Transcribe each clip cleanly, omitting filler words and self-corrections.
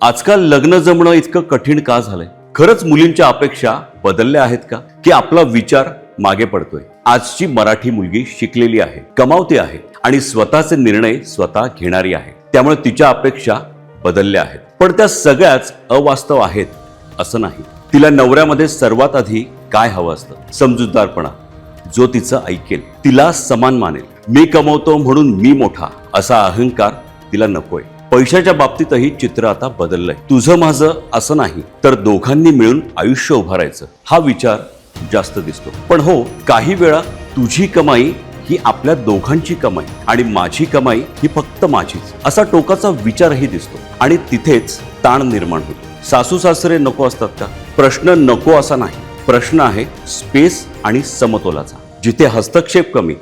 आजकाल लग्न जमणं इतकं कठीण का झालंय? खरंच मुलींच्या अपेक्षा बदलल्या आहेत का, की आपला विचार मागे पडतोय? आजची मराठी मुलगी शिकलेली आहे, कमावते आहे आणि स्वतःचे निर्णय स्वतः घेणारी आहे. त्यामुळे तिच्या अपेक्षा बदलल्या आहेत, पण त्या सगळ्याच अवास्तव आहेत असं नाही. तिला नवऱ्यामध्ये सर्वात आधी काय हवं असतं? समजूतदारपणा, जो तिचं ऐकेल, तिला समान मानेल. मी कमवतो म्हणून मी मोठा असा अहंकार तिला नकोय. पैशाच्या बाबतीतही चित्र आता बदललंय. तुझं माझं असं नाही, तर दोघांनी मिळून आयुष्य उभारायचं हा विचार जास्त दिसतो. पण हो, काही वेळा तुझी कमाई ही आपल्या दोघांची कमाई आणि माझी कमाई ही फक्त माझीच असा टोकाचा विचारही दिसतो आणि तिथेच ताण निर्माण होतो. सासू सासरे नको असतात का? प्रश्न नको असा नाही, प्रश्न आहे स्पेस आणि समतोलाचा. जिथे हस्तक्षेप कमी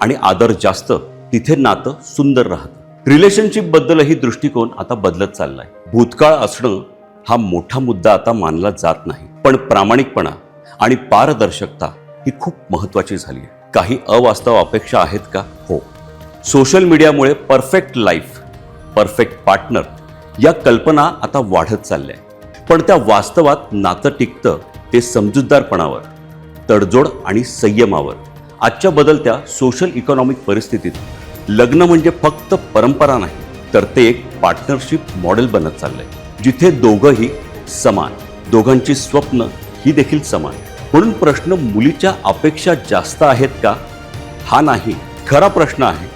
आणि आदर जास्त, तिथे नातं सुंदर राहतं. रिलेशनशिप बद्दलही दृष्टिकोन आता बदलत चाललाय. भूतकाळ असणं हा मोठा मुद्दा आता मानला जात नाही, पण प्रामाणिकपणा आणि पारदर्शकता ही खूप महत्वाची झाली आहे. काही अवास्तव अपेक्षा आहेत का? हो. सोशल मीडियामुळे परफेक्ट लाईफ, परफेक्ट पार्टनर या कल्पना आता वाढत चालल्या, पण त्या वास्तवात नातं टिकतं ते समजूतदारपणावर, तडजोड आणि संयमावर. आजच्या बदलत्या सोशल इकॉनॉमिक परिस्थितीत लग्न म्हणजे फक्त परंपरा नाही, तर ते एक पार्टनरशिप मॉडेल बनत चाललंय, जिथे दोघंही समान, दोघांची स्वप्न ही देखील समान. म्हणून प्रश्न मुलीच्या अपेक्षा जास्त आहेत का हा नाही. खरा प्रश्न आहे,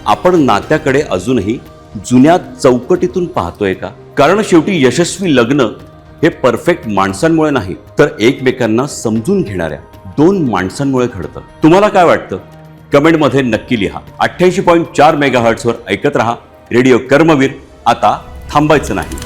आपण नात्याकडे अजूनही जुन्या चौकटीतून पाहतोय का? कारण शेवटी यशस्वी लग्न हे परफेक्ट माणसांमुळे नाही, तर एकमेकांना समजून घेणाऱ्या दोन माणसांमुळे घडतं. तुम्हाला काय वाटतं? कमेंटमध्ये नक्की लिहा. 88.4 मेगाहर्ट्झवर ऐकत रहा रेडिओ कर्मवीर. आता थांबायचं नाही.